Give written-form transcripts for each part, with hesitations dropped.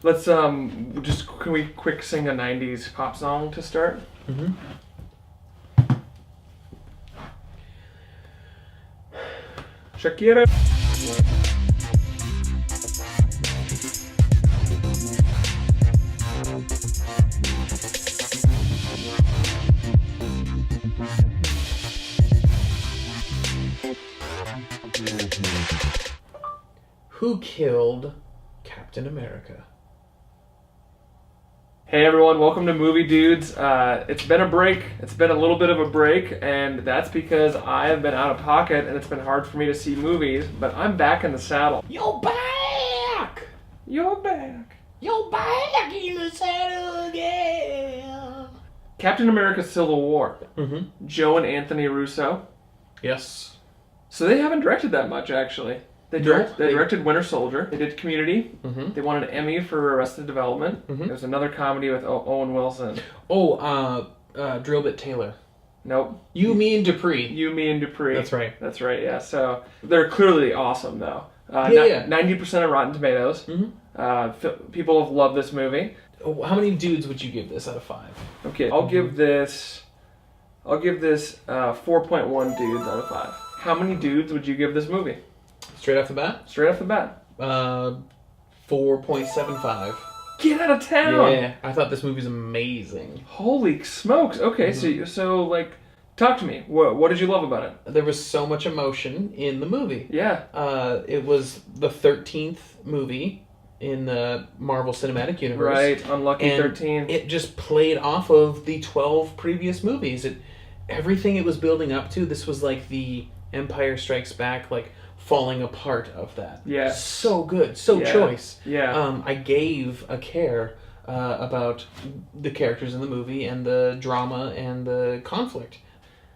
Let's can we quick sing a 90s pop song to start? Mm-hmm. Shakira. Who killed Captain America? Hey everyone, welcome to Movie Dudes. It's been a break. It's been a little bit of a break, and that's because I have been out of pocket and it's been hard for me to see movies, but I'm back in the saddle. You're back! You're back. You're back in the saddle again! Captain America Civil War. Mm-hmm. Joe and Anthony Russo. Yes. So they haven't directed that much, actually. They directed Winter Soldier. They did Community. Mm-hmm. They won an Emmy for Arrested Development. Mm-hmm. There was another comedy with Owen Wilson. Oh, Drillbit Taylor. Nope. You, Me, and Dupree. You, Me, and Dupree. That's right. That's right, yeah. So they're clearly awesome, though. 90% of Rotten Tomatoes. Mm-hmm. People have loved this movie. How many dudes would you give this out of 5? Okay, I'll give this 4.1 dudes out of 5. How many dudes would you give this movie? Straight off the bat? Straight off the bat. 4.75. Get out of town! Yeah, I thought this movie's amazing. Holy smokes! Okay, so like, talk to me. What did you love about it? There was so much emotion in the movie. Yeah. It was the 13th movie in the Marvel Cinematic Universe. Right, unlucky and 13. It just played off of the 12 previous movies. Everything it was building up to, this was like the Empire Strikes Back, like, falling apart of that. Yeah. So good. So choice. Yeah. I gave a care about the characters in the movie and the drama and the conflict.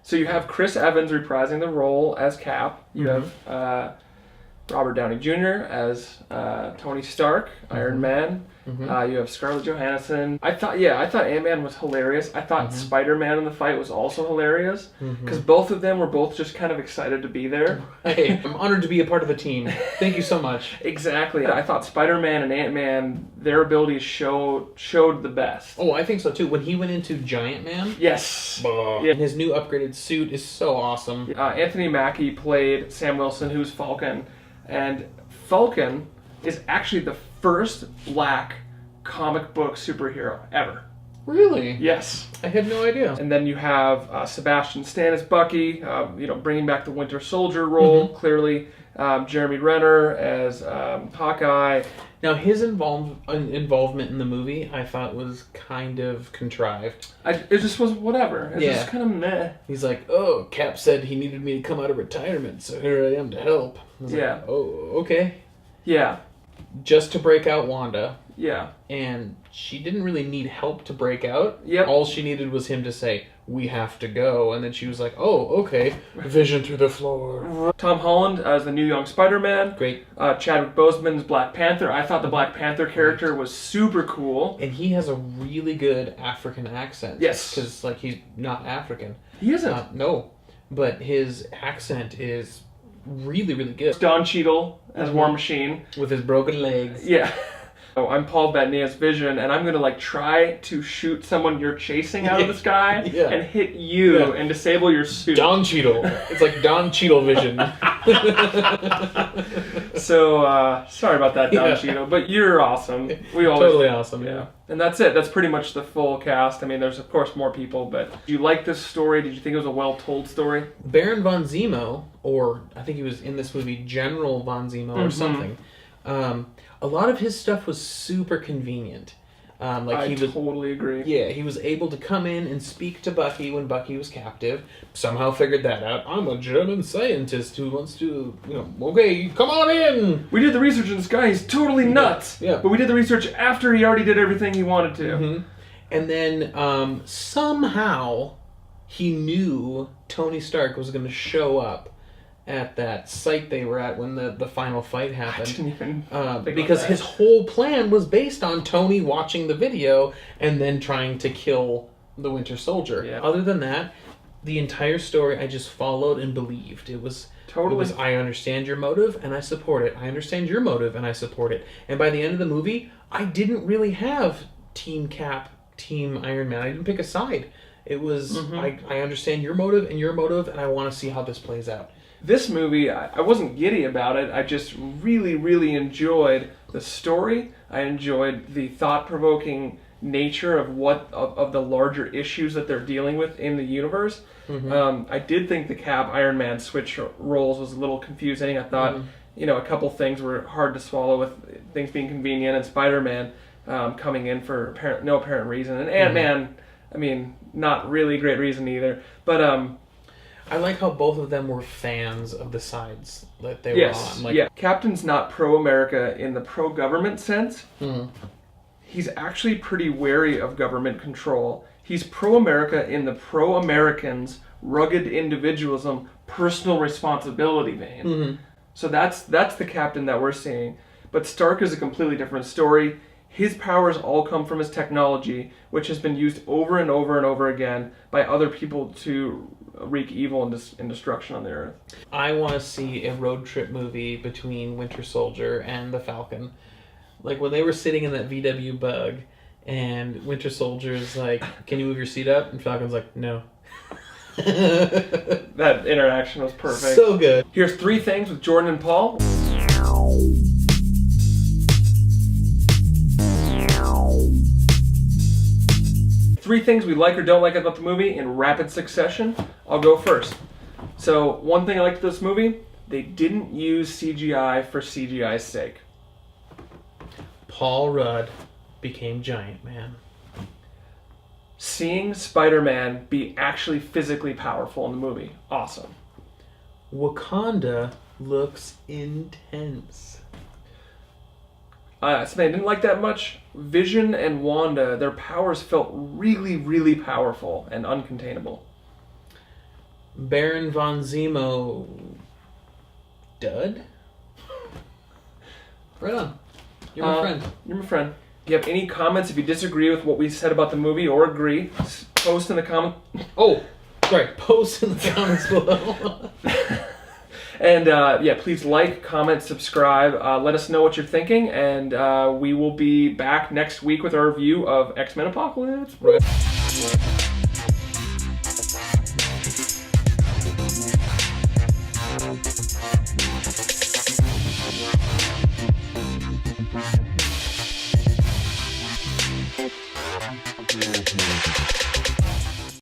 So you have Chris Evans reprising the role as Cap. You have Robert Downey Jr. as Tony Stark, Iron Man. You have Scarlett Johansson. I thought Ant-Man was hilarious. I thought Spider-Man in the fight was also hilarious because both of them were both just kind of excited to be there. Hey, I'm honored to be a part of the team. Thank you so much. Exactly. I thought Spider-Man and Ant-Man, their abilities showed the best. Oh, I think so too. When he went into Giant Man, yes, yeah. His new upgraded suit is so awesome. Anthony Mackie played Sam Wilson, who's Falcon, and Falcon is actually the first black comic book superhero ever. Really? Yes. I had no idea. And then you have Sebastian Stan as Bucky, bringing back the Winter Soldier role, clearly. Jeremy Renner as Hawkeye. Now, his involvement in the movie, I thought was kind of contrived. It just was whatever. It's just kind of meh. He's like, oh, Cap said he needed me to come out of retirement, so here I am to help. I was like, oh, okay. Yeah. Just to break out Wanda. Yeah. And she didn't really need help to break out. Yep. All she needed was him to say, we have to go. And then she was like, oh, okay. Vision through the floor. Tom Holland as the new young Spider-Man. Great. Chadwick Boseman's Black Panther. I thought the Black Panther character was super cool. And he has a really good African accent. Yes. Because, like, he's not African. He isn't. No. But his accent is really, really good. Don Cheadle as War Machine. With his broken legs. Yeah. Oh, I'm Paul Bettany as Vision, and I'm gonna try to shoot someone you're chasing out of the sky and hit you and disable your suit. Don Cheadle. It's like Don Cheadle Vision. So sorry about that, Don Cheadle, but you're awesome. We always totally awesome. Yeah. And that's it. That's pretty much the full cast. I mean, there's of course more people, but do you like this story? Did you think it was a well-told story? Baron von Zemo, or I think he was in this movie General von Zemo or something. A lot of his stuff was super convenient. I totally agree. Yeah, he was able to come in and speak to Bucky when Bucky was captive. Somehow figured that out. I'm a German scientist who wants to, okay, come on in. We did the research on this guy. He's totally nuts. Yeah. But we did the research after he already did everything he wanted to. And then somehow he knew Tony Stark was going to show up at that site they were at when the final fight happened. I didn't even because his whole plan was based on Tony watching the video and then trying to kill the Winter Soldier. Yeah. Other than that, the entire story I just followed and believed. It was Totally. It was, I understand your motive and I support it. I understand your motive and I support it. And by the end of the movie, I didn't really have Team Cap, Team Iron Man. I didn't pick a side. It was, I understand your motive and I want to see how this plays out. This movie, I wasn't giddy about it. I just really, really enjoyed the story. I enjoyed the thought-provoking nature of the larger issues that they're dealing with in the universe. I did think the Cap Iron Man switch roles was a little confusing. I thought, a couple things were hard to swallow, with things being convenient, and Spider-Man coming in for no apparent reason, and Ant-Man, I mean, not really great reason either. But I like how both of them were fans of the sides that they were on. Like, Captain's not pro-America in the pro-government sense. He's actually pretty wary of government control. He's pro-America in the pro-Americans, rugged individualism, personal responsibility vein. So that's the Captain that we're seeing. But Stark is a completely different story. His powers all come from his technology, which has been used over and over and over again by other people to wreak evil and destruction on the Earth. I want to see a road trip movie between Winter Soldier and the Falcon. Like when they were sitting in that VW bug, and Winter Soldier's like, "Can you move your seat up?" And Falcon's like, "No." That interaction was perfect. So good. Here's 3 things with Jordan and Paul. Three things we like or don't like about the movie in rapid succession. I'll go first. So, one thing I liked about this movie, they didn't use CGI for CGI's sake. Paul Rudd became Giant Man. Seeing Spider-Man be actually physically powerful in the movie, awesome. Wakanda looks intense. Something I didn't like that much, Vision and Wanda, their powers felt really, really powerful and uncontainable. Baron von Zemo... Dud? Right on. You're my friend. You're my friend. If you have any comments, if you disagree with what we said about the movie or agree, post in the comment. Oh, sorry. Post in the comments below. And please like, comment, subscribe. Let us know what you're thinking, and we will be back next week with our review of X-Men Apocalypse. Right.